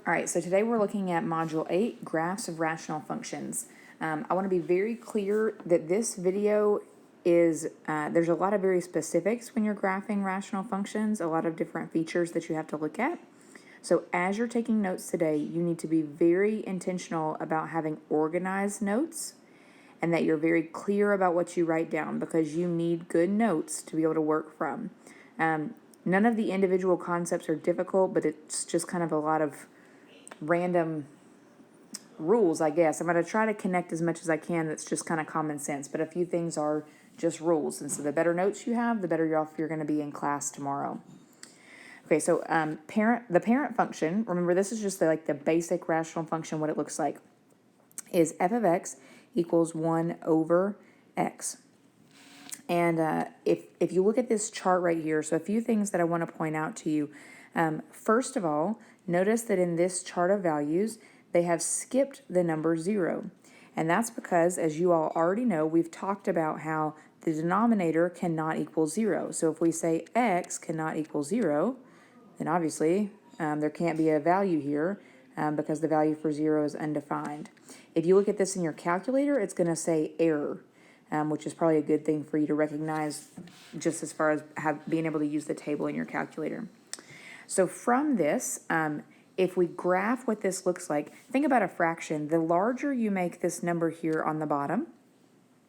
All right, so today we're looking at Module 8, Graphs of Rational Functions. I want to be very clear that this video is, there's a lot of very specifics when you're graphing rational functions, a lot of different features that you have to look at. So as you're taking notes today, you need to be very intentional about having organized notes and that you're very clear about what you write down because you need good notes to be able to work from. None of the individual concepts are difficult, but it's just kind of a lot of random rules, I guess. I'm going to try to connect as much as I can that's just kind of common sense, but a few things are just rules. And so the better notes you have, the better off you're going to be in class tomorrow. Okay, so the parent function, remember this is just the basic rational function, what it looks like, is f of x equals 1 over x. And if you look at this chart right here, so a few things that I want to point out to you. First of all, notice that in this chart of values, they have skipped the number 0. And that's because, as you all already know, we've talked about how the denominator cannot equal 0. So if we say x cannot equal 0, then obviously there can't be a value here because the value for 0 is undefined. If you look at this in your calculator, it's going to say error, which is probably a good thing for you to recognize just as far as being able to use the table in your calculator. So from this, if we graph what this looks like, think about a fraction. The larger you make this number here on the bottom,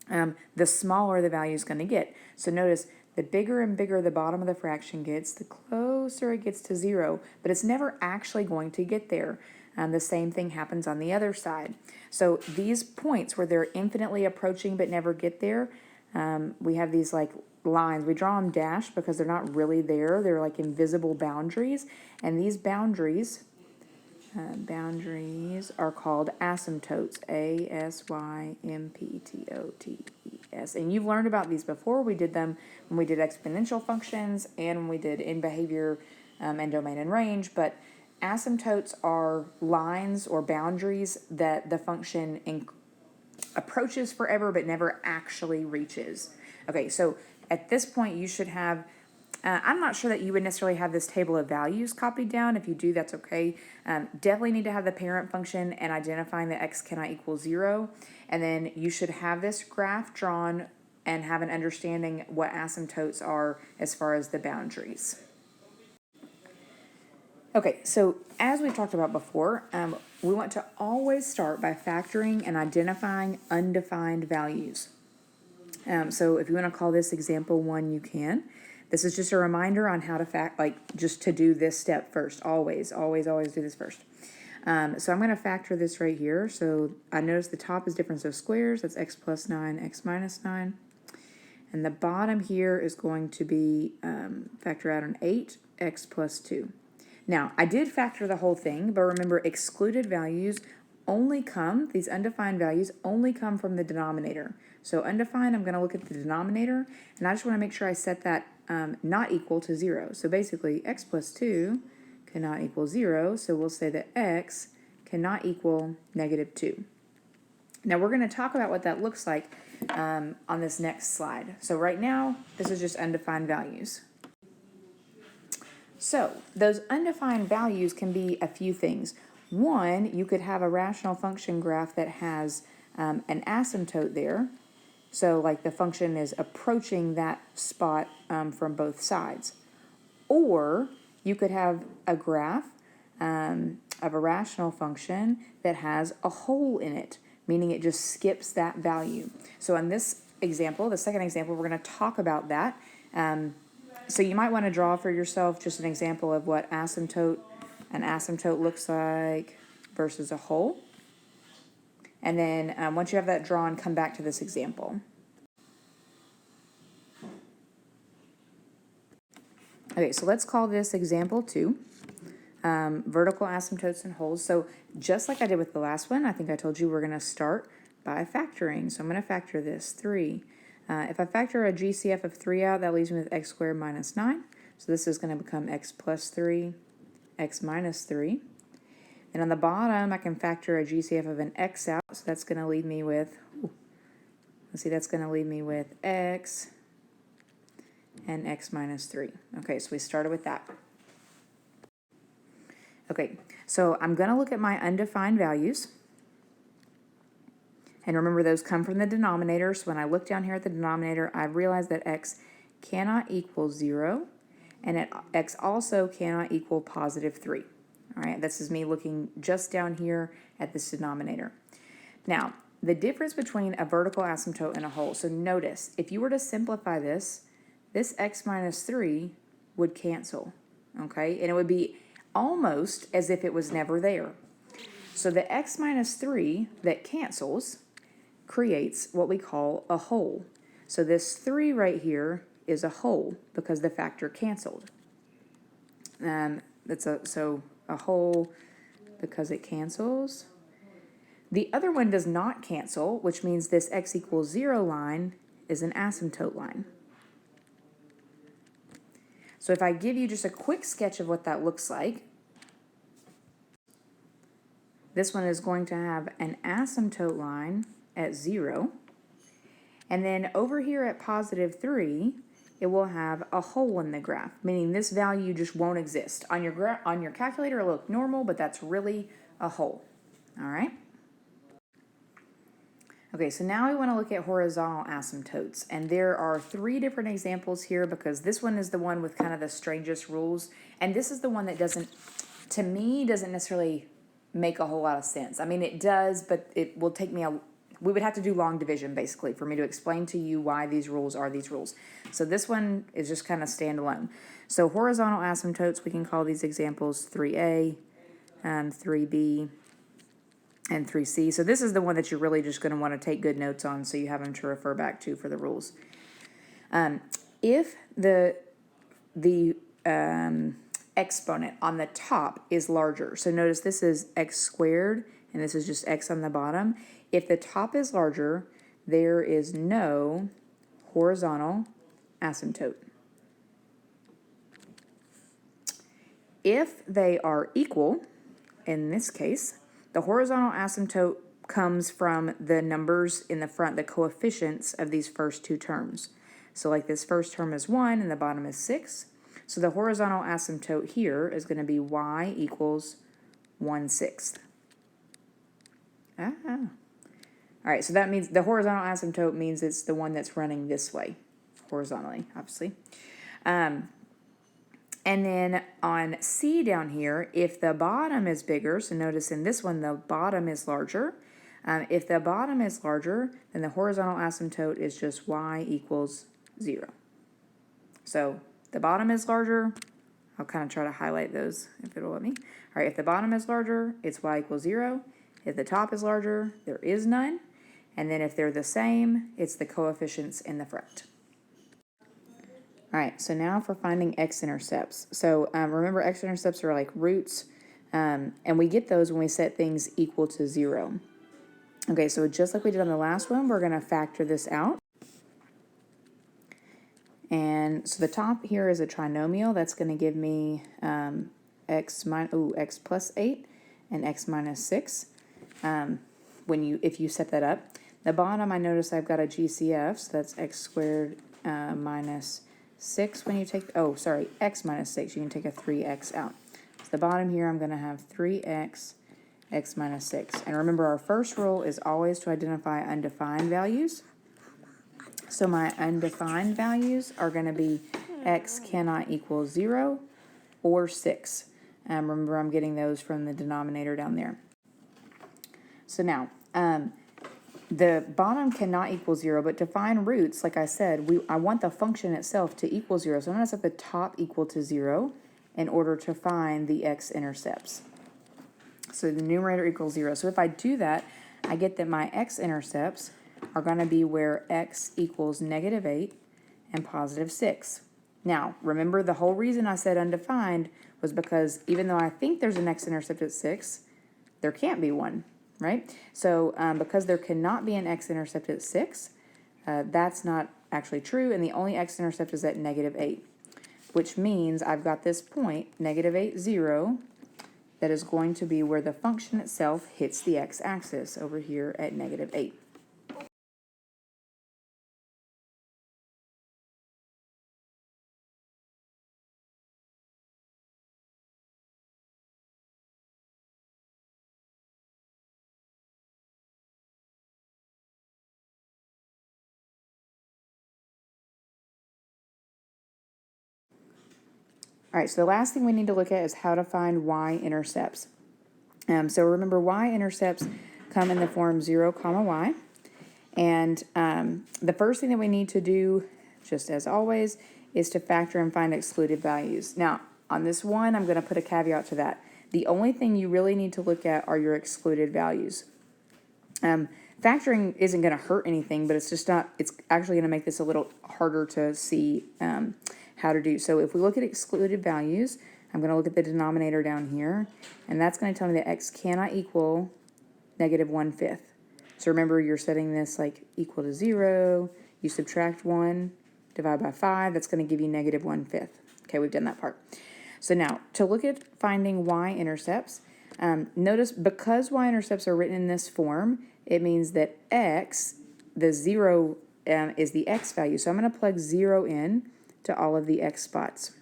the smaller the value is going to get. So notice the bigger and bigger the bottom of the fraction gets, the closer it gets to 0, but it's never actually going to get there. The same thing happens on the other side. So these points where they're infinitely approaching but never get there, we have these lines. We draw them dashed because they're not really there. They're like invisible boundaries. And these boundaries are called asymptotes. A-S-Y-M-P-T-O-T-E-S. And you've learned about these before. We did them when we did exponential functions and when we did in behavior and domain and range. But asymptotes are lines or boundaries that the function approaches forever but never actually reaches. Okay, so at this point you should have, I'm not sure that you would necessarily have this table of values copied down. If you do, that's okay. Definitely need to have the parent function and identifying that x cannot equal 0. And then you should have this graph drawn and have an understanding what asymptotes are as far as the boundaries. Okay, so as we've talked about before, we want to always start by factoring and identifying undefined values. So if you want to call this example 1, you can. This is just a reminder on how to just to do this step first. Always do this first. So I'm going to factor this right here. So I notice the top is difference of squares. That's x plus 9, x minus 9. And the bottom here is going to be factor out an 8, x plus 2. Now, I did factor the whole thing, but remember, excluded values only come, these undefined values only come from the denominator. So undefined, I'm going to look at the denominator, and I just want to make sure I set that not equal to 0. So basically, x plus 2 cannot equal 0, so we'll say that x cannot equal negative 2. Now, we're going to talk about what that looks like on this next slide. So right now, this is just undefined values. So those undefined values can be a few things. One, you could have a rational function graph that has an asymptote there. So like the function is approaching that spot from both sides. Or you could have a graph of a rational function that has a hole in it, meaning it just skips that value. So in this example, the second example, we're going to talk about that. So you might want to draw for yourself just an example of what an asymptote looks like versus a hole. And then once you have that drawn, come back to this example. Okay, so let's call this example 2, vertical asymptotes and holes. So just like I did with the last one, I think I told you we're going to start by factoring. So I'm going to factor this 3. If I factor a GCF of 3 out, that leaves me with x squared minus 9. So this is going to become x plus 3, x minus 3. And on the bottom, I can factor a GCF of an x out. So that's going to leave me with, that's going to leave me with x and x minus 3. Okay, so we started with that. Okay, so I'm going to look at my undefined values. And remember, those come from the denominator. So when I look down here at the denominator, I realize that x cannot equal 0, and x also cannot equal positive 3. All right, this is me looking just down here at this denominator. Now, the difference between a vertical asymptote and a whole. So notice, if you were to simplify this, this x minus 3 would cancel, okay? And it would be almost as if it was never there. So the x minus 3 that cancels creates what we call a whole. So this 3 right here is a whole because the factor canceled. So a whole because it cancels. The other one does not cancel, which means this x equals 0 line is an asymptote line. So if I give you just a quick sketch of what that looks like, this one is going to have an asymptote line at 0. And then over here at positive 3, it will have a hole in the graph, meaning this value just won't exist. On your calculator, it'll look normal, but that's really a hole. All right? Okay, so now we want to look at horizontal asymptotes. And there are 3 different examples here because this one is the one with kind of the strangest rules. And this is the one that doesn't necessarily make a whole lot of sense. I mean, it does, but it will take me we would have to do long division basically for me to explain to you why these rules are these rules. So this one is just kind of standalone. So horizontal asymptotes, we can call these examples 3A, 3B, and 3C. So this is the one that you're really just going to want to take good notes on so you have them to refer back to for the rules. If the exponent on the top is larger, so notice this is x squared and this is just x on the bottom. If the top is larger, there is no horizontal asymptote. If they are equal, in this case, the horizontal asymptote comes from the numbers in the front, the coefficients of these first 2 terms. So like this first term is 1 and the bottom is 6. So the horizontal asymptote here is going to be y equals 1/6. All right, so that means the horizontal asymptote means it's the one that's running this way, horizontally, obviously. And then on C down here, if the bottom is bigger, so notice in this one the bottom is larger. If the bottom is larger, then the horizontal asymptote is just y equals 0. So the bottom is larger. I'll kind of try to highlight those if it'll let me. All right, if the bottom is larger, it's y equals 0. If the top is larger, there is none. And then if they're the same, it's the coefficients in the front. All right, so now for finding x-intercepts. So remember, x-intercepts are like roots, and we get those when we set things equal to 0. Okay, so just like we did on the last one, we're going to factor this out. And so the top here is a trinomial. That's going to give me x plus 8 and x minus 6 if you set that up. The bottom, I notice I've got a GCF, so that's x squared minus 6 when you take, x minus 6. You can take a 3x out. So the bottom here, I'm going to have 3x, x minus 6. And remember, our first rule is always to identify undefined values. So my undefined values are going to be x cannot equal 0 or 6. Remember, I'm getting those from the denominator down there. So now, the bottom cannot equal 0, but to find roots, like I said, I want the function itself to equal 0. So I'm going to set the top equal to 0 in order to find the x-intercepts. So the numerator equals 0. So if I do that, I get that my x-intercepts are going to be where x equals -8 and positive 6. Now, remember, the whole reason I said undefined was because even though I think there's an x-intercept at 6, there can't be one. Right? So because there cannot be an x-intercept at 6, that's not actually true, and the only x-intercept is at -8, which means I've got this point, -8, 0, that is going to be where the function itself hits the x-axis over here at -8. All right, so the last thing we need to look at is how to find y-intercepts. So remember, y-intercepts come in the form 0, y. And the first thing that we need to do, just as always, is to factor and find excluded values. Now, on this one, I'm going to put a caveat to that. The only thing you really need to look at are your excluded values. Factoring isn't going to hurt anything, but it's just not, it's actually going to make this a little harder to see how to do. So if we look at excluded values, I'm going to look at the denominator down here, and that's going to tell me that x cannot equal negative 1/5. So remember, you're setting this like equal to 0, you subtract 1, divide by 5, that's going to give you negative 1/5. Okay, we've done that part. So now, to look at finding y-intercepts, notice because y-intercepts are written in this form, it means that x, the 0 is the x value. So I'm going to plug 0 in to all of the x spots.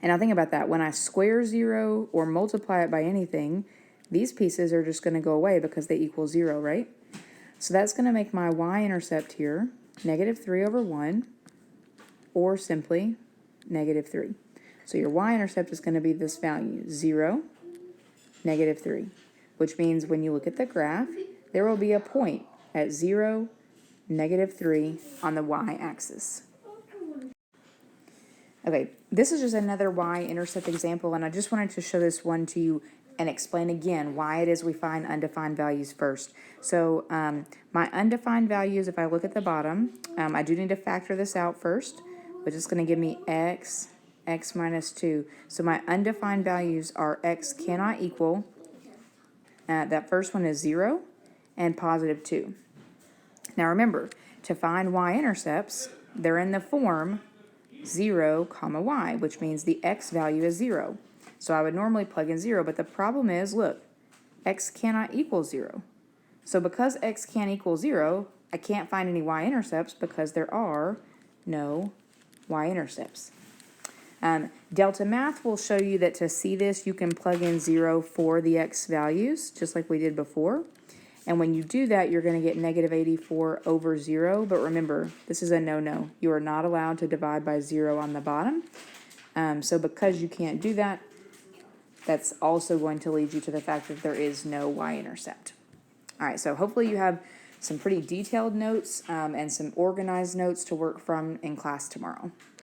And now think about that. When I square 0 or multiply it by anything, these pieces are just going to go away because they equal 0, right? So that's going to make my y-intercept here negative 3/1, or simply negative 3. So your y-intercept is going to be this value, 0, negative 3, which means when you look at the graph, there will be a point at 0, negative 3 on the y-axis. Okay, this is just another y-intercept example, and I just wanted to show this one to you and explain again why it is we find undefined values first. So my undefined values, if I look at the bottom, I do need to factor this out first, which is going to give me x minus 2. So my undefined values are x cannot equal, that first one is 0, and positive 2. Now remember, to find y-intercepts, they're in the form 0, y, which means the x value is 0. So I would normally plug in 0, but the problem is, look, x cannot equal 0. So because x can't equal 0, I can't find any y-intercepts because there are no y-intercepts. Delta Math will show you that to see this, you can plug in 0 for the x values, just like we did before. And when you do that, you're going to get negative 84 over 0. But remember, this is a no-no. You are not allowed to divide by 0 on the bottom. So because you can't do that, that's also going to lead you to the fact that there is no y-intercept. All right, so hopefully you have some pretty detailed notes and some organized notes to work from in class tomorrow.